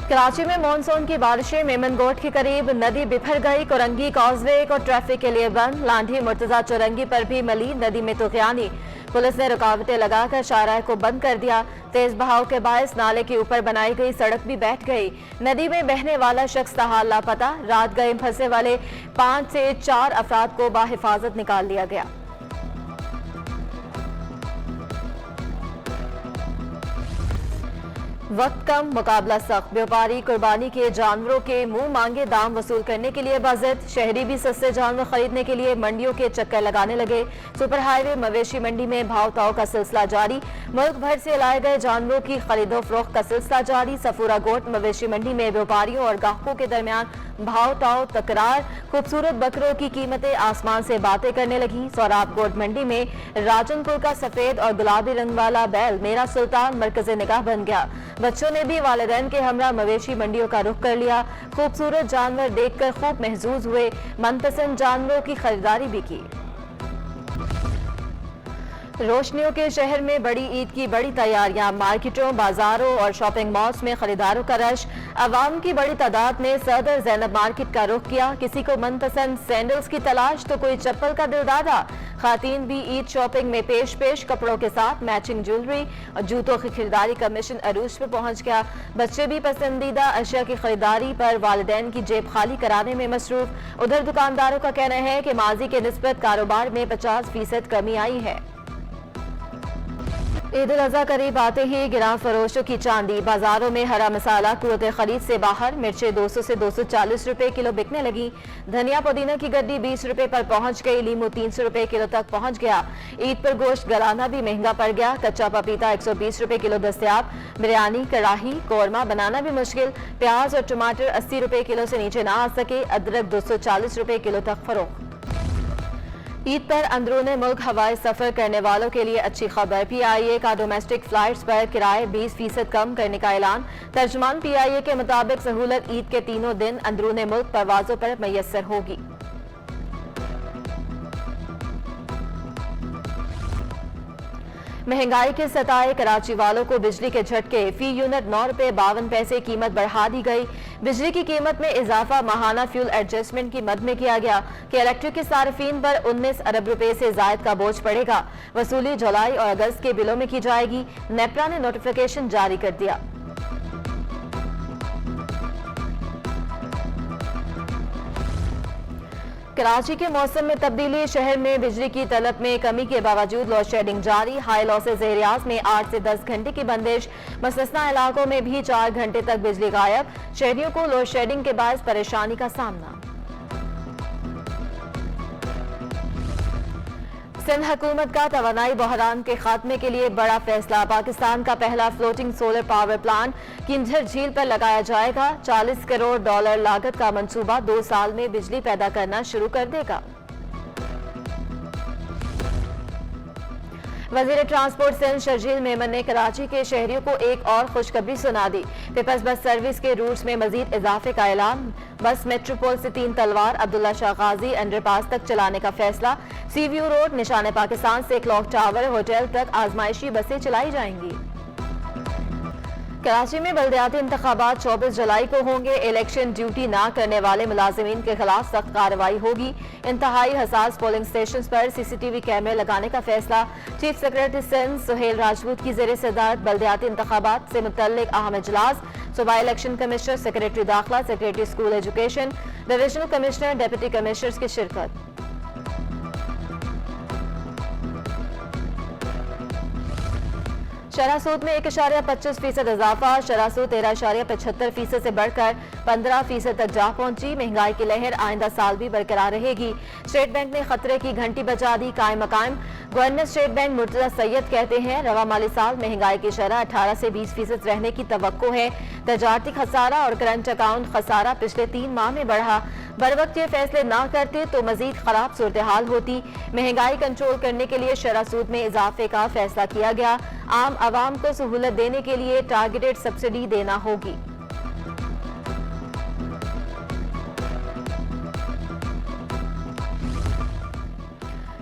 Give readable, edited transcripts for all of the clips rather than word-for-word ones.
कराची में मानसून की बारिशें मेमनगोट के करीब नदी बिफर गई। कोरंगी कॉजवे को ट्रैफिक के लिए बंद। लांढी मुर्तजा चौरंगी पर भी मली नदी में तुगयानी। पुलिस ने रुकावटें लगाकर शाहराह को बंद कर दिया। तेज बहाव के बायस नाले के ऊपर बनाई गई सड़क भी बैठ गई। नदी में बहने वाला शख्स ताहाल लापता। रात गए फंसे वाले 5 से 4 अफराद को बाहिफाजत निकाल लिया गया। वक्त कम, मुकाबला सख्त। व्यापारी कुर्बानी के जानवरों के मुंह मांगे दाम वसूल करने के लिए बाज़िद। शहरी भी सस्ते जानवर खरीदने के लिए मंडियों के चक्कर लगाने लगे। सुपर हाईवे मवेशी मंडी में भाव ताव का सिलसिला जारी। मुल्क भर से लाए गए जानवरों की खरीदो फरोख्त का सिलसिला जारी। सफूरा गोट मवेशी मंडी में व्यापारियों और ग्राहकों के दरमियान भाव ताव तकरार। खूबसूरत बकरों की कीमतें आसमान से बातें करने लगी। सौराब गोट मंडी में राजनपुर का सफेद और गुलाबी रंग वाला बैल मेरा सुल्तान मरकज़े निगाह बन गया। बच्चों ने भी वालिदैन के हमरा मवेशी मंडियों का रुख कर लिया। खूबसूरत जानवर देखकर खूब महजूज हुए। मनपसंद जानवरों की खरीदारी भी की। रोशनियों के शहर में बड़ी ईद की बड़ी तैयारियां। मार्केटों, बाजारों और शॉपिंग मॉल्स में खरीदारों का रश। अवाम की बड़ी तादाद ने सदर जैनब मार्केट का रुख किया। किसी को मनपसंद सैंडल्स की तलाश तो कोई चप्पल का दिलदादा। खातीन भी ईद शॉपिंग में पेश कपड़ों के साथ मैचिंग ज्वेलरी और जूतों की खरीदारी का मिशन अरूज पे पहुंच गया। बच्चे भी पसंदीदा अशिया की खरीदारी पर वालिदैन की जेब खाली कराने में मसरूफ। उधर दुकानदारों का कहना है कि माजी के निस्बत कारोबार में 50% कमी आई है। ईद उल अज़हा करीब आते ही गिरां फरोशों की चांदी। बाजारों में हरा मसाला कुव्वत खरीद से बाहर। मिर्चें 200 से 240 रुपए किलो बिकने लगी। धनिया पुदीना की गड्डी 20 रुपए पर पहुंच गई। लीमू 300 रुपए किलो तक पहुंच गया। ईद पर गोश्त गलाना भी महंगा पड़ गया। कच्चा पपीता 120 रुपए किलो दस्तयाब। बिरयानी, कड़ाही, कौरमा बनाना भी मुश्किल। प्याज और टमाटर 80 रुपए किलो से नीचे ना आ सके। अदरक 240 रुपए किलो तक फरोख्त। ईद पर अंदरूने मुल्क हवाई सफर करने वालों के लिए अच्छी खबर। PIA का डोमेस्टिक फ्लाइट्स पर किराए 20% कम करने का ऐलान। तर्जुमान PIA के मुताबिक सहूलत ईद के तीनों दिन अंदरूने मुल्क परवाजों पर मैसर होगी। महंगाई के सताए कराची वालों को बिजली के झटके। फी यूनिट 9 रुपए 52 पैसे कीमत बढ़ा दी गई। बिजली की कीमत में इजाफा माहाना फ्यूल एडजस्टमेंट की मद में किया गया कि इलेक्ट्रिक के सार्फिन पर 19 अरब रुपए से जायद का बोझ पड़ेगा। वसूली जुलाई और अगस्त के बिलों में की जाएगी। नेपरा ने नोटिफिकेशन जारी कर दिया। कराची के मौसम में तब्दीली। शहर में बिजली की तलब में कमी के बावजूद लोड शेडिंग जारी। हाई लॉसेज एरियाज में 8 से 10 घंटे की बंदिश। मुस्तस्ना इलाकों में भी 4 घंटे तक बिजली गायब। शहरियों को लोड शेडिंग के बायस परेशानी का सामना। सिंध हुकूमत का तवानाई बहरान के खात्मे के लिए बड़ा फैसला। पाकिस्तान का पहला फ्लोटिंग सोलर पावर प्लांट किंझर झील पर लगाया जाएगा। $40 करोड़ लागत का मंसूबा 2 साल में बिजली पैदा करना शुरू कर देगा। वजीर ट्रांसपोर्ट सिंध शर्जील मेमन ने कराची के शहरियों को एक और खुशखबरी सुना दी। पीपल्स बस सर्विस के रूट्स में मजीद इजाफे का ऐलान। बस मेट्रोपोल से 3 तलवार अब्दुल्ला शाह गाजी अंडरपास तक चलाने का फैसला। सी व्यू रोड, निशाने पाकिस्तान से क्लॉक टावर होटल तक आजमाइशी बसें चलाई जाएंगी। कराची में बल्दियाती इंतखाबात 24 जुलाई को होंगे। इलेक्शन ड्यूटी ना करने वाले मुलाजिमीन के खिलाफ सख्त कार्रवाई होगी। इंतहाई हसास पोलिंग स्टेशन पर CCTV कैमरे लगाने का फैसला। चीफ सेक्रेटरी सिंध सुहेल राजपूत की ज़ेर सदारत बल्दियाती इंतखाबात से मुतल्लिक अहम इजलास। सूबाई इलेक्शन कमिश्नर, सेक्रेटरी दाखिला, secretary school education, divisional commissioner, deputy commissioners की शिरकत। शरह सूद में 1.25% इजाफा। शरह सूद 13.75% से बढ़कर 15% तक जा पहुंची। महंगाई की लहर आइंदा साल भी बरकरार रहेगी। स्टेट बैंक ने खतरे की घंटी बजा दी कायम मकाम। Governor state bank Murtaza Syed कहते हैं रवा माली साल महंगाई की शरह 18 से 20% रहने की तवक्को है। तजारती खसारा और करंट अकाउंट खसारा पिछले 3 माह में बढ़ा। बर वक्त ये फैसले ना करते तो मजीद खराब सूरत हाल होती। महंगाई कंट्रोल करने के लिए शरह सूद में इजाफे का फैसला किया गया। आम आवाम को सहूलत देने के लिए टारगेटेड सब्सिडी देना होगी।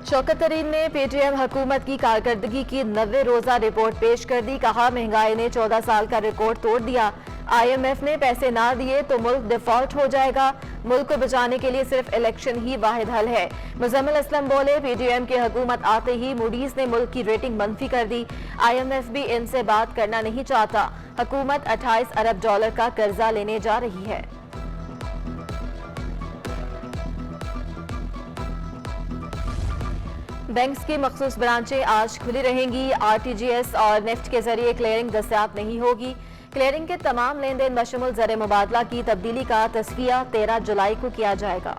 शौकत तरीन ने PTM हुकूमत की कारकर्दगी की 90 रोजा रिपोर्ट पेश कर दी। कहा महंगाई ने 14 साल का रिकॉर्ड तोड़ दिया। IMF ने पैसे ना दिए तो मुल्क डिफॉल्ट हो जाएगा। मुल्क को बचाने के लिए सिर्फ इलेक्शन ही वाहिद हल है। मुजम्मिल असलम बोले, PDM की हुकूमत आते ही मूडीज ने मुल्क की रेटिंग मंफी कर दी। IMF भी इनसे बात करना नहीं चाहता। हुकूमत 28 अरब डॉलर का कर्जा लेने जा रही है। बैंक्स की मखसूस ब्रांचें आज खुली रहेंगी। RTGS और नेफ्ट के जरिए क्लियरिंग दस्तयाब नहीं होगी। क्लियरिंग के तमाम लेन देन बशमुल ज़र मुबादला की तब्दीली का तस्वीया 13 जुलाई को किया जाएगा।